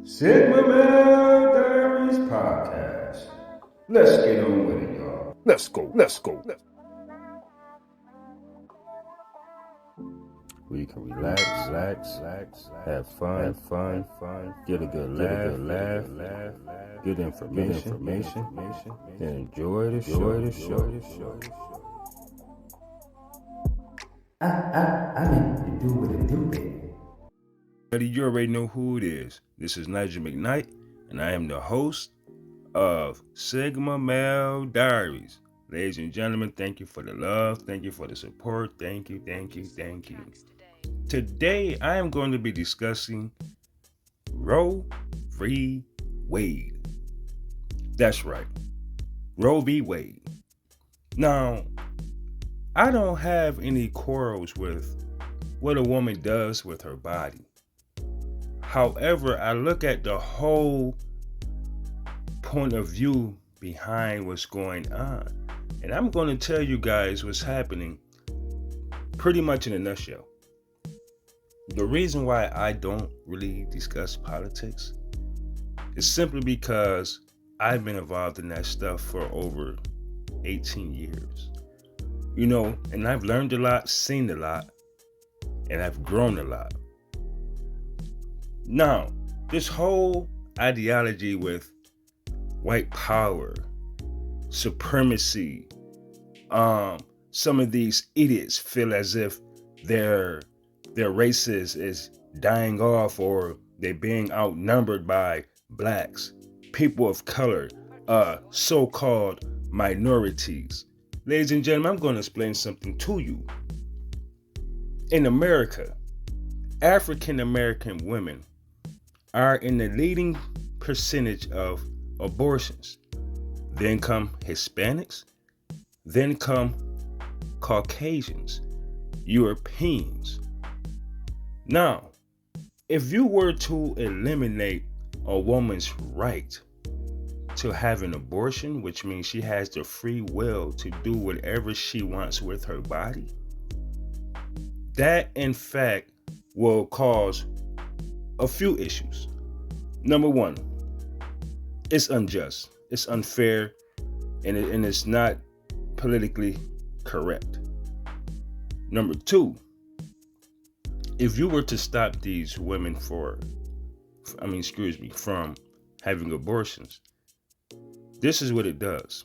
Sigma Male Diaries Podcast. Let's get on with it, y'all. Let's go. Where you can relax, have fun, get a good laugh, get information, and enjoy the show. I need to do what it do, baby. You already know who it is. This is Nigel McKnight, and I am the host of Sigma Male Diaries. Ladies and gentlemen, thank you for the love. Thank you for the support. Thank you. Today, I am going to be discussing Roe v. Wade. That's right, Roe v. Wade. Now, I don't have any quarrels with what a woman does with her body. However, I look at the whole point of view behind what's going on. And I'm going to tell you guys what's happening pretty much in a nutshell. The reason why I don't really discuss politics is simply because I've been involved in that stuff for over 18 years. You know, and I've learned a lot, seen a lot, and I've grown a lot. Now, this whole ideology with white power, supremacy, some of these idiots feel as if their races is dying off, or they're being outnumbered by blacks, people of color, so-called minorities. Ladies and gentlemen, I'm going to explain something to you. In America, African American women are in the leading percentage of abortions. Then come Hispanics, then come Caucasians, Europeans. Now, if you were to eliminate a woman's right to have an abortion, which means she has the free will to do whatever she wants with her body, that in fact will cause a few issues. Number one, it's unjust, it's unfair, and it's not politically correct. Number two, if you were to stop these women from having abortions, this is what it does.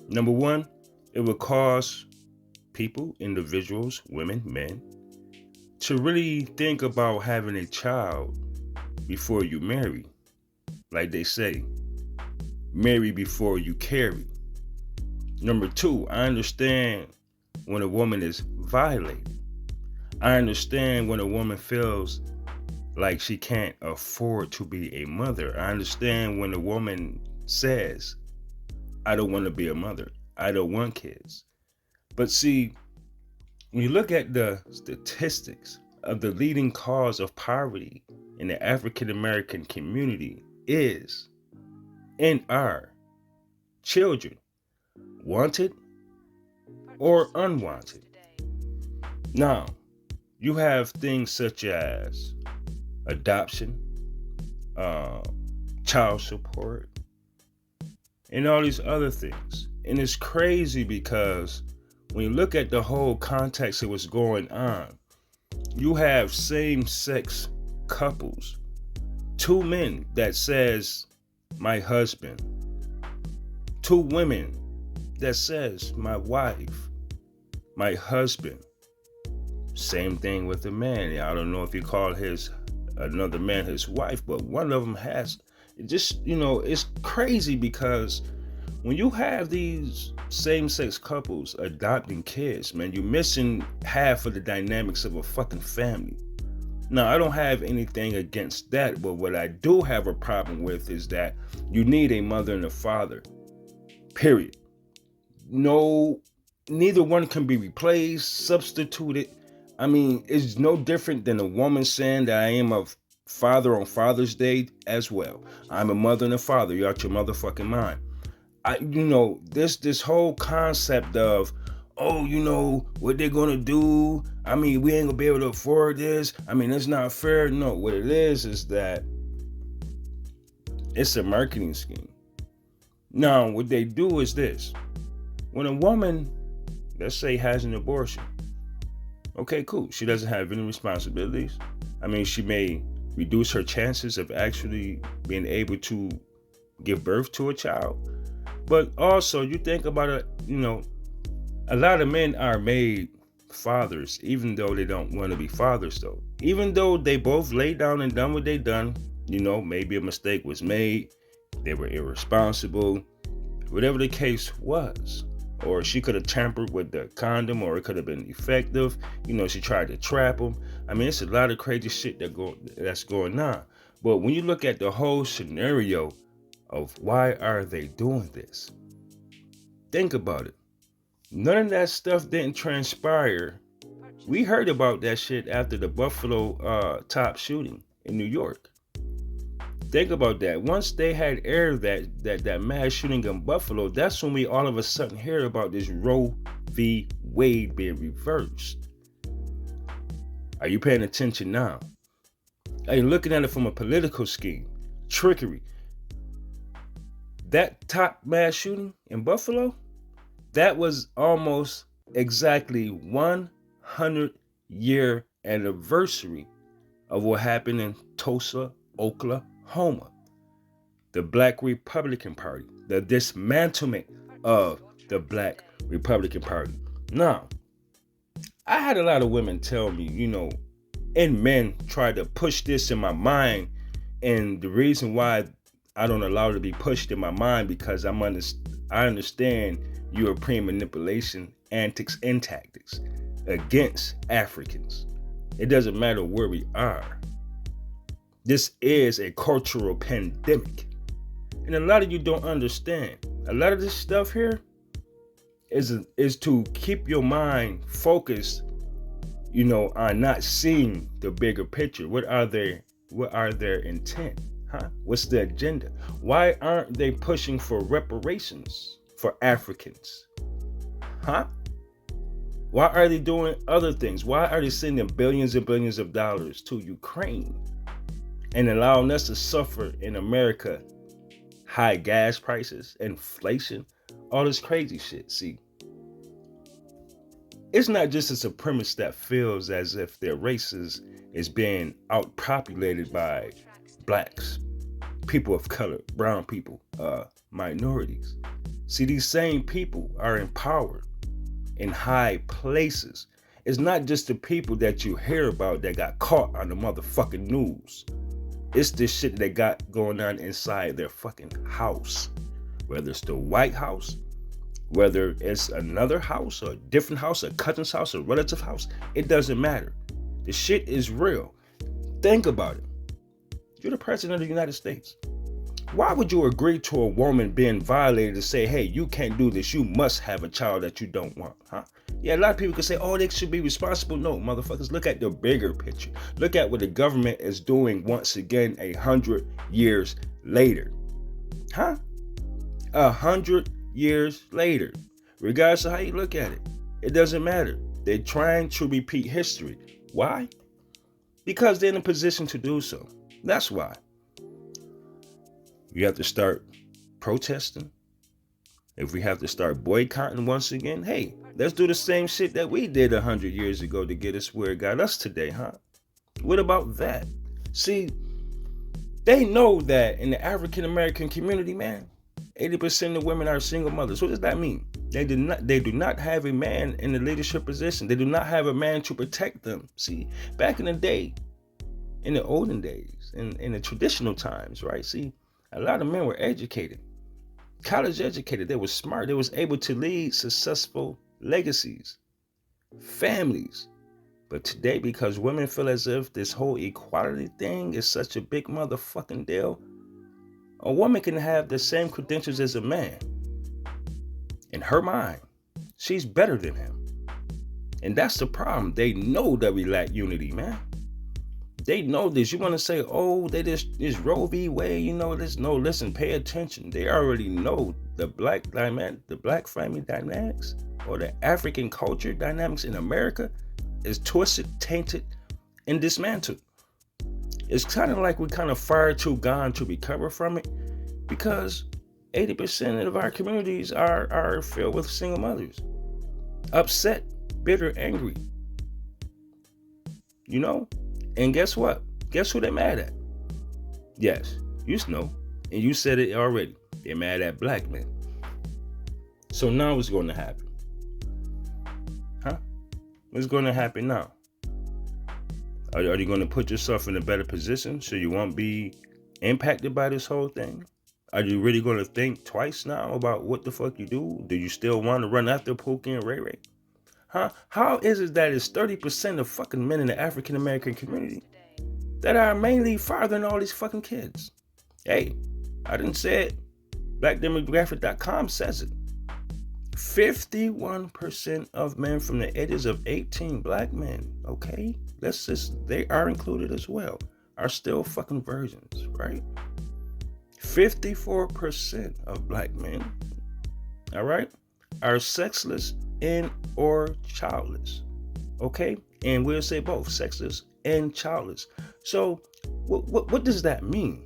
Number one, it would cause people, individuals, women, men, to really think about having a child before you marry. Like they say, marry before you carry. Number two, I understand when a woman is violated. I understand when a woman feels like she can't afford to be a mother. I understand when a woman says, I don't want to be a mother. I don't want kids. But see, when you look at the statistics of the leading cause of poverty in the African American community is in our children, wanted or unwanted. Now, you have things such as adoption, child support, and all these other things. And it's crazy because when you look at the whole context of what's going on, you have same-sex couples, two men that says, my husband, two women that says, my wife, my husband. Same thing with the man. I don't know if you call another man his wife, but one of them has. It's crazy because when you have these same-sex couples adopting kids, man, you're missing half of the dynamics of a fucking family. Now, I don't have anything against that, but what I do have a problem with is that you need a mother and a father. Period. No, neither one can be replaced, substituted. I mean, it's no different than a woman saying that I am a father on Father's Day as well. I'm a mother and a father. You're out your motherfucking mind. This whole concept of, what they're gonna do. I mean, we ain't gonna be able to afford this. I mean, it's not fair. No, what it is that It's a marketing scheme. Now, what they do is this. When a woman, let's say, has an abortion, okay, cool. She doesn't have any responsibilities. I mean, she may reduce her chances of actually being able to give birth to a child. But also, you think about it, a lot of men are made fathers, even though they don't want to be fathers, though. Even though they both laid down and done what they done, maybe a mistake was made, they were irresponsible, whatever the case was. Or she could have tampered with the condom, or it could have been effective. She tried to trap him. I mean, it's a lot of crazy shit that's going on. But when you look at the whole scenario of why are they doing this, think about it. None of that stuff didn't transpire. We heard about that shit after the Buffalo top shooting in New York. Think about that. Once they had aired that mass shooting in Buffalo, that's when we all of a sudden hear about this Roe v. Wade being reversed. Are you paying attention now? Are you looking at it from a political scheme? Trickery. That top mass shooting in Buffalo, that was almost exactly 100-year anniversary of what happened in Tulsa, Oklahoma. The Black Republican Party, the dismantlement of the Black Republican Party. Now, I had a lot of women tell me, and men try to push this in my mind, and the reason why I don't allow it to be pushed in my mind because I understand European manipulation, antics, and tactics against Africans. It doesn't matter where we are. This is a cultural pandemic. And a lot of you don't understand. A lot of this stuff here is to keep your mind focused, on not seeing the bigger picture. What are their intent? What's the agenda? Why aren't they pushing for reparations for Africans? Why are they doing other things? Why are they sending billions and billions of dollars to Ukraine and allowing us to suffer in America? High gas prices, inflation, all this crazy shit. See, it's not just a supremacist that feels as if their races is being outpopulated by blacks, people of color, brown people, minorities. See, these same people are empowered in high places. It's not just the people that you hear about that got caught on the motherfucking news. It's this shit they got going on inside their fucking house. Whether it's the White House, whether it's another house, or a different house, a cousin's house, a relative house, it doesn't matter. The shit is real. Think about it. You're the president of the United States. Why would you agree to a woman being violated to say, hey, you can't do this, you must have a child that you don't want, Yeah, a lot of people can say, oh, they should be responsible. No, motherfuckers, look at the bigger picture. Look at what the government is doing once again 100 years later. 100 years later. Regardless of how you look at it, it doesn't matter. They're trying to repeat history. Why? Because they're in a position to do so. That's why. We have to start protesting. If we have to start boycotting once again, hey, let's do the same shit that we did 100 years ago to get us where it got us today, What about that? See, they know that in the African American community, man, 80% of women are single mothers. What does that mean? They do not have a man in the leadership position. They do not have a man to protect them. See, back in the day, in the olden days, in the traditional times, right? See, a lot of men were educated, college educated. They were smart. They was able to lead successful legacies, families. But today, because women feel as if this whole equality thing is such a big motherfucking deal, a woman can have the same credentials as a man. In her mind, she's better than him. And that's the problem. They know that we lack unity, man. They know this. You want to say, oh, they just is Roe v. Wade, this. No, listen, pay attention. They already know the black family dynamics or the African culture dynamics in America is twisted, tainted, and dismantled. It's kind of like we kind of far too gone to recover from it. Because 80% of our communities are filled with single mothers. Upset, bitter, angry. You know? And guess what? Guess who they're mad at? Yes, you know. And you said it already. They're mad at black men. So now what's going to happen? Huh? What's going to happen now? Are you going to put yourself in a better position so you won't be impacted by this whole thing? Are you really going to think twice now about what the fuck you do? Do you still want to run after Pookie and Ray Ray? Huh? How is it that it's 30% of fucking men in the African American community that are mainly fathering all these fucking kids? Hey, I didn't say it. BlackDemographic.com says it. 51% of men from the ages of 18, black men, okay? They are included as well, are still fucking virgins, right? 54% of black men, all right, are sexless and or childless, okay? And we'll say both, sexless and childless. So what does that mean?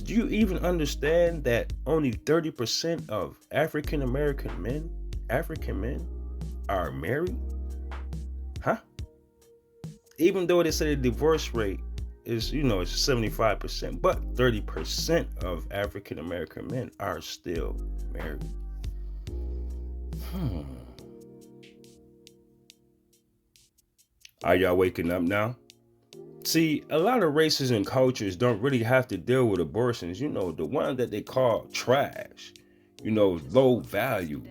Do you even understand that only 30% of African men, are married? Huh? Even though they say the divorce rate is, it's 75%, but 30% of African American men are still married. Are y'all waking up now? See, a lot of races and cultures don't really have to deal with abortions. The one that they call trash, low value,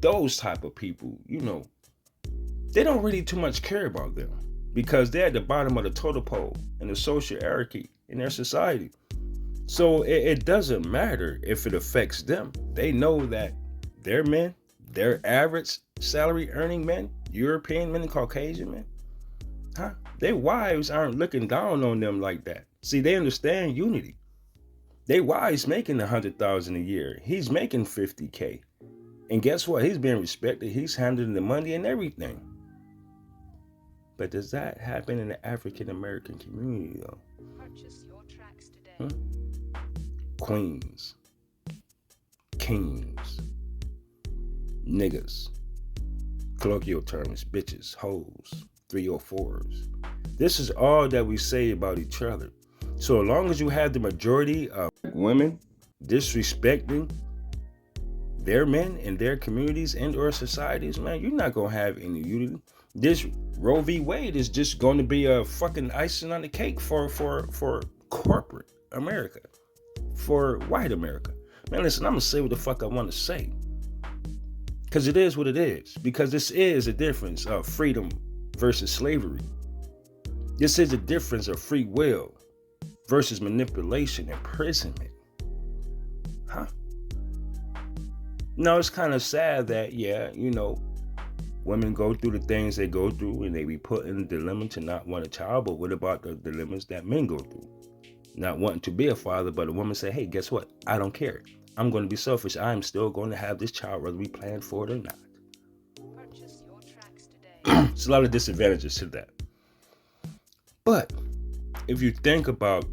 those type of people, they don't really too much care about them because they're at the bottom of the totem pole in the social hierarchy in their society. So it doesn't matter if it affects them. They know that their men, their average salary earning men, European men and Caucasian men, huh? Their wives aren't looking down on them like that. See, they understand unity. Their wives making $100,000 a year. He's making $50K. And guess what? He's being respected. He's handling the money and everything. But does that happen in the African American community though? Purchase your tracks today. Queens, kings, niggas, colloquial terms, bitches, hoes, 304s. This is all that we say about each other. So as long as you have the majority of women disrespecting their men in their communities and or societies, man, you're not going to have any unity. This Roe v. Wade is just going to be a fucking icing on the cake for corporate America, for white America. Man, listen, I'm going to say what the fuck I want to say. Because it is what it is. Because this is a difference of freedom versus slavery. This is a difference of free will versus manipulation, imprisonment. Huh? No, it's kind of sad that, women go through the things they go through and they be put in the dilemma to not want a child. But what about the dilemmas that men go through? Not wanting to be a father, but a woman say, hey, guess what? I don't care. I'm going to be selfish. I'm still going to have this child whether we plan for it or not. Purchase your tracks today. There's a lot of disadvantages to that. But if you think about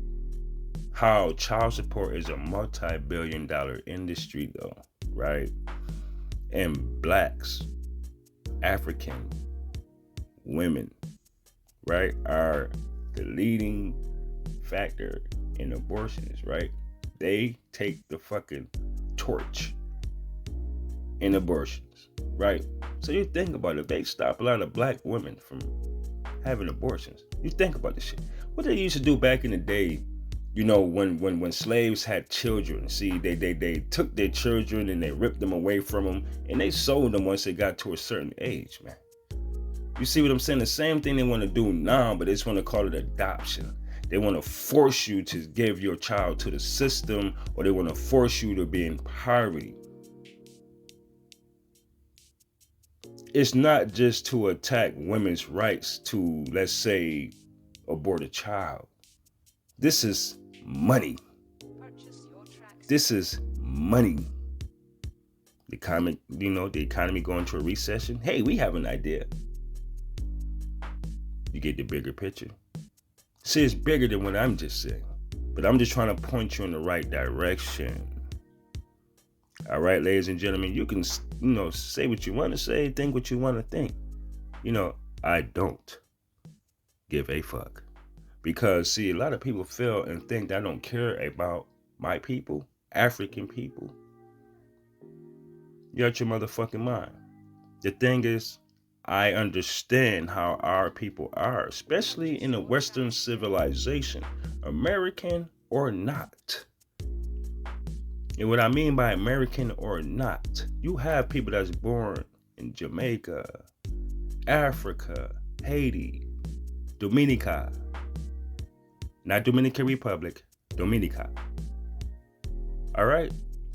how child support is a multi-billion-dollar industry though, right? And blacks, African women, right, are the leading factor in abortions, right? They take the fucking torch in abortions, right? So you think about it, they stop a lot of black women from having abortions. You think about this shit. What they used to do back in the day, when slaves had children. See, they took their children and they ripped them away from them and they sold them once they got to a certain age, man. You see what I'm saying? The same thing they want to do now, but they just want to call it adoption. They want to force you to give your child to the system, or they want to force you to be in poverty. It's not just to attack women's rights to, let's say, abort a child. This is money. This is money. The economy going to a recession. Hey, we have an idea. You get the bigger picture. See, it's bigger than what I'm just saying. But I'm just trying to point you in the right direction. All right, ladies and gentlemen, you can, say what you want to say, think what you want to think. I don't give a fuck. Because, see, a lot of people feel and think that I don't care about my people, African people. You're out your motherfucking mind. The thing is, I understand how our people are, especially in a Western civilization, American or not. And what I mean by American or not, you have people that's born in Jamaica, Africa, Haiti, Dominica, not Dominican Republic, Dominica. All right?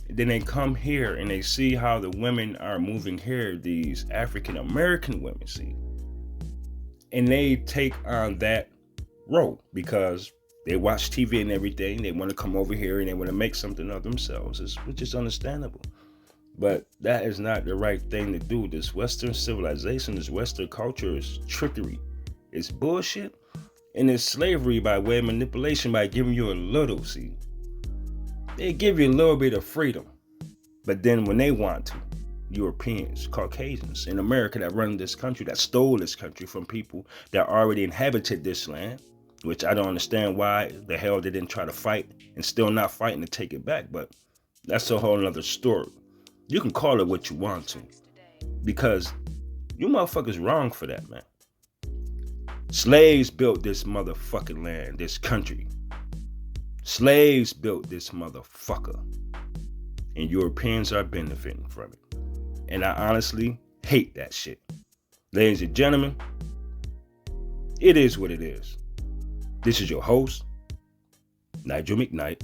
Then they come here and they see how the women are moving here, these African American women, see. And they take on that role because they watch TV and everything. They want to come over here and they want to make something of themselves, which is understandable. But that is not the right thing to do. This Western civilization, this Western culture is trickery. It's bullshit. And it's slavery by way of manipulation by giving you a little, see. They give you a little bit of freedom. But then when they want to, Europeans, Caucasians in America that run this country, that stole this country from people that already inhabited this land, which I don't understand why the hell they didn't try to fight and still not fighting to take it back. But that's a whole nother story. You can call it what you want to, because you motherfuckers wrong for that, man. Slaves built this motherfucking land, this country. Slaves built this motherfucker. And Europeans are benefiting from it. And I honestly hate that shit. Ladies and gentlemen, it is what it is. This is your host, Nigel McKnight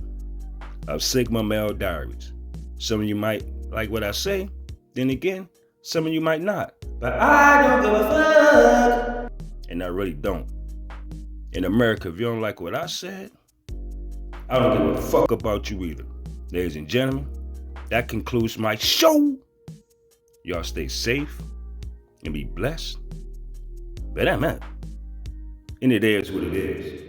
of Sigma Male Diaries. Some of you might like what I say, then again, some of you might not. But I don't give a fuck. And I really don't. In America, if you don't like what I said, I don't give a fuck about you either. Ladies and gentlemen, that concludes my show. Y'all stay safe and be blessed. But I'm out. And it is what it is.